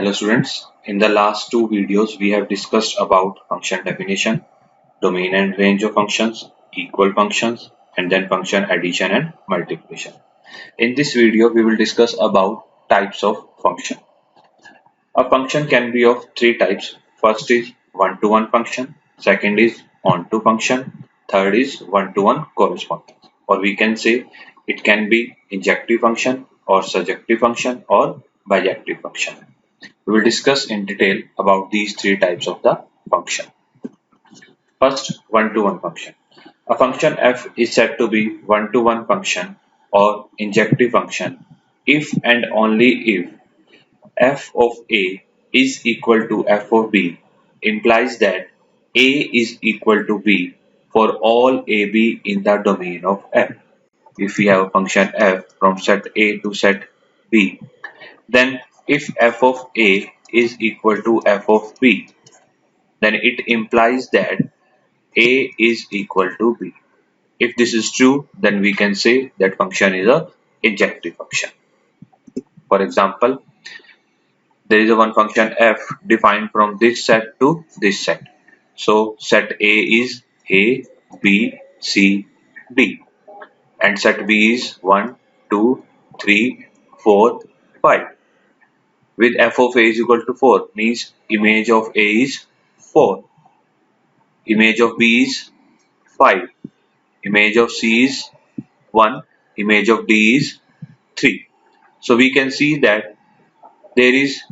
Hello students, in the last two videos we have discussed about function definition, domain and range of functions, equal functions, and then function addition and multiplication. In this video we will discuss about types of function. A function can be of three types. First is one-to-one function, second is on-to function, third is one-to-one correspondence. Or we can say it can be injective function or surjective function or bijective function. We will discuss in detail about these three types of the function. First, one-to-one function. A function f is said to be one-to-one function or injective function if and only if f of a is equal to f of b implies that a is equal to b for all ab in the domain of f. If we have a function f from set a to set b, then if f of a is equal to f of b, then it implies that a is equal to b. If this is true, then we can say that function is a injective function. For example, there is a one function f defined from this set to this set. So set a is a, b, c, d, and set b is 1, 2, 3, 4, 5. With f of a is equal to 4 means image of a is 4, image of b is 5, image of c is 1, image of d is 3. So we can see that there is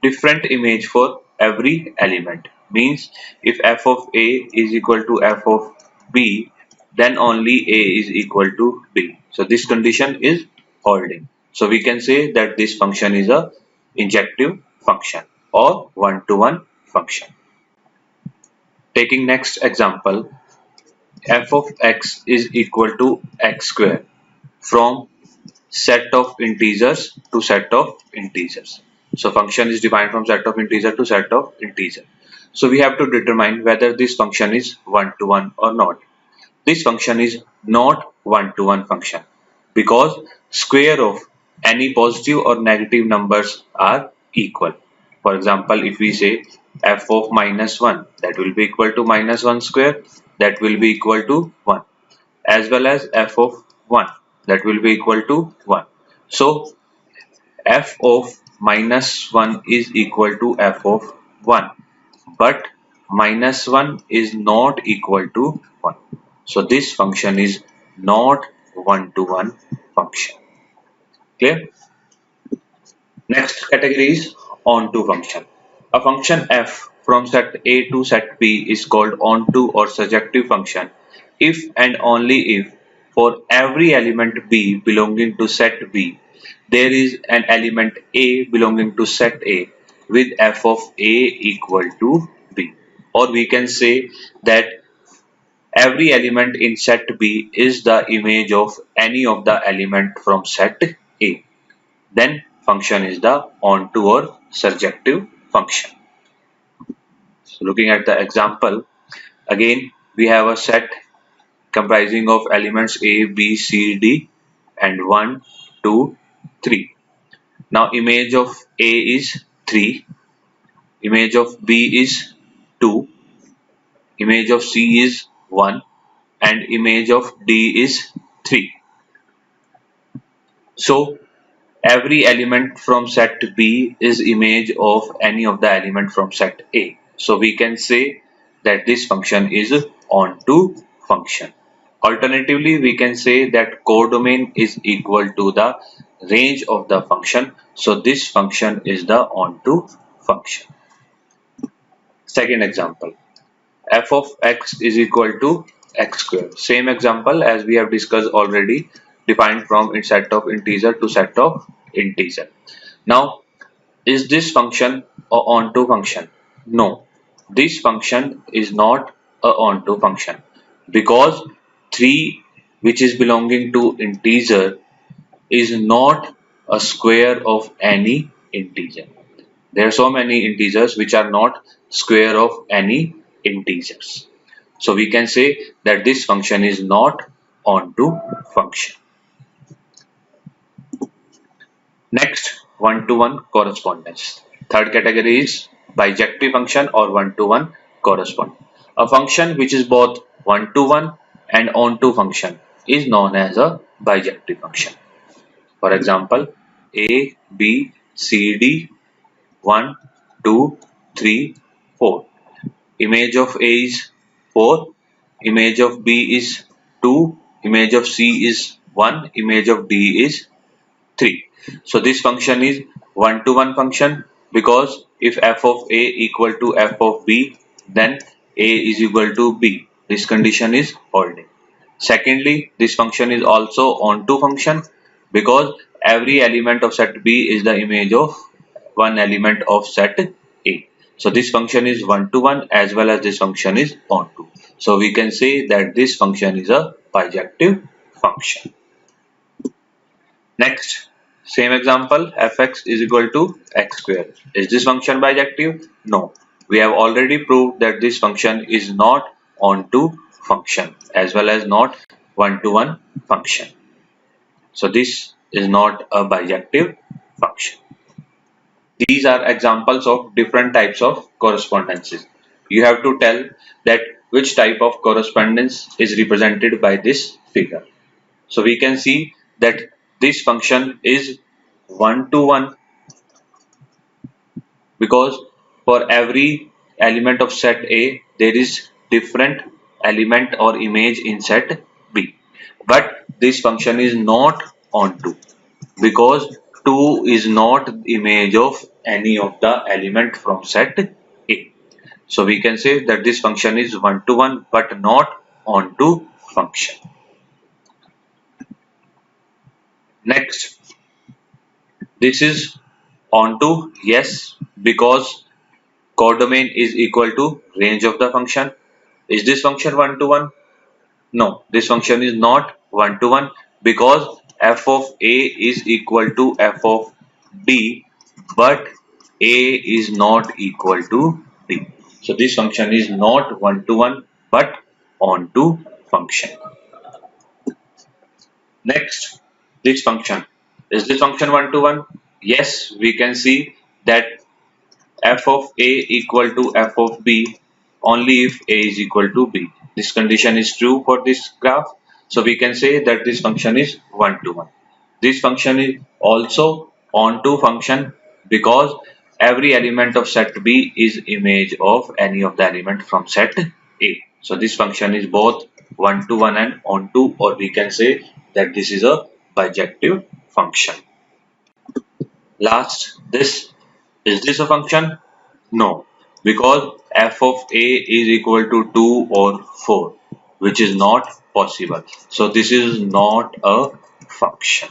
different image for every element. Means if f of a is equal to f of b, then only a is equal to b. So this condition is holding. So we can say that this function is a injective function or one-to-one function. Taking next example, f of x is equal to x square from set of integers to set of integers. So function is defined from set of integer to set of integer. So we have to determine whether this function is one-to-one or not. This function is not one-to-one function because square of any positive or negative numbers are equal. For example, if we say f of -1, that will be equal to -1 square, that will be equal to 1, as well as f of 1, that will be equal to 1. So f of -1 is equal to f of 1, but -1 is not equal to 1. So this function is not one-to-one function. Clear? Next category is onto function. A function f from set A to set B is called onto or surjective function if and only if for every element B belonging to set B there is an element A belonging to set A with f of A equal to B. Or we can say that every element in set B is the image of any of the element from set A. Then function is the onto or surjective function. So looking at the example, again we have a set comprising of elements A, B, C, D and 1, 2, 3. Now image of A is 3, image of B is 2, image of C is 1 and image of D is 3. So every element from set B is image of any of the element from set A. So we can say that this function is onto function. Alternatively, we can say that codomain is equal to the range of the function. So this function is the onto function. Second example, f of x is equal to x square. Same example as we have discussed already, defined from its set of integer to set of integer. Now, is this function a onto function? No, this function is not a onto function because 3 which is belonging to integer is not a square of any integer. There are so many integers which are not square of any integers. So we can say that this function is not onto function. Next, one-to-one correspondence. Third category is bijective function or one-to-one correspond. A function which is both one-to-one and onto function is known as a bijective function. For example, A, B, C, D, 1, 2, 3, 4. Image of A is 4, image of B is 2, image of C is 1, image of D is 3. So this function is one-to-one function because if f of A equal to f of B, then A is equal to B. This condition is holding. Secondly, this function is also onto function because every element of set B is the image of one element of set A. So this function is one-to-one as well as this function is onto. So we can say that this function is a bijective function. Next, same example, fx is equal to x square. Is this function bijective? No. We have already proved that this function is not onto function as well as not one-to-one function. So this is not a bijective function. These are examples of different types of correspondences. You have to tell that which type of correspondence is represented by this figure. So we can see that this function is one-to-one because for every element of set A there is different element or image in set B. But this function is not onto because 2 is not image of any of the element from set A. So we can say that this function is one-to-one but not onto function. Next, this is onto, yes, because codomain is equal to range of the function. Is this function one-to-one? No, this function is not one-to-one because f of A is equal to f of D, but A is not equal to D. So this function is not one-to-one but onto function. Next, this function. Is this function one-to-one? Yes, we can see that f of A equal to f of B only if A is equal to B. This condition is true for this graph. So we can say that this function is one-to-one. This function is also onto function because every element of set B is image of any of the element from set A. So this function is both one-to-one and onto, or we can say that this is a bijective function. Last, this is this a function? No, because f of A is equal to 2 or 4, which is not possible. So this is not a function.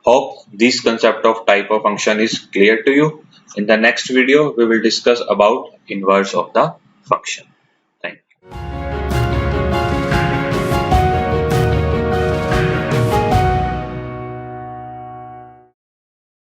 Hope this concept of type of function is clear to you. In the next video, we will discuss about inverse of the function.